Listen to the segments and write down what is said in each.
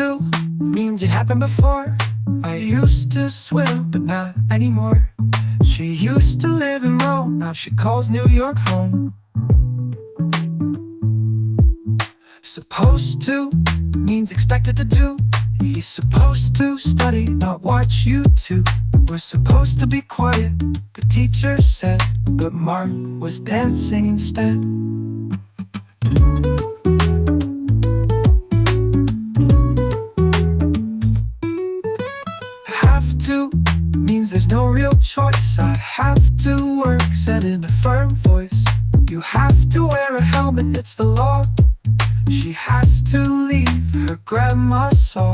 to means it happened before. I used to swim, but not anymore. She used to live in Rome, now she calls New York home. Supposed to means expected to do. He's supposed to study, not watch YouTube. We're supposed to be quiet, the teacher said, but Mark was dancing instead. Have to means there's no real choice. I have to work, said in a firm voice. You have to wear a helmet, it's the law. She has to leave, her grandma saw.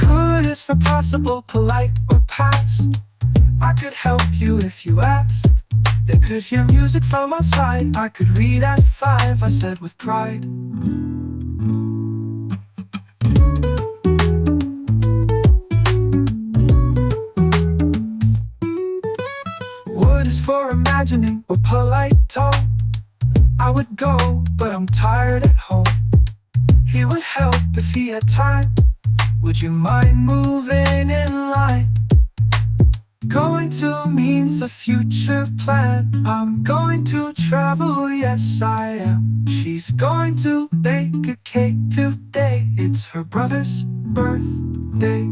Could is for possible, polite or past. I could help you if you asked. They could hear music from outside. I could read at 5, I said with pride. Wood is for imagining or polite talk. I would go, but I'm tired at home. He would help if he had time. Would you mind moving in line? Going to means a future plan. I'm going to travel, yes I am. She's going to bake a cake today. It's her brother's birthday.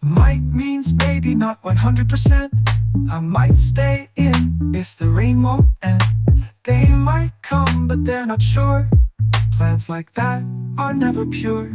Might means maybe, not 100%. I might stay in if the rain won't end. They might come, but they're not sure. Plans like that are never pure.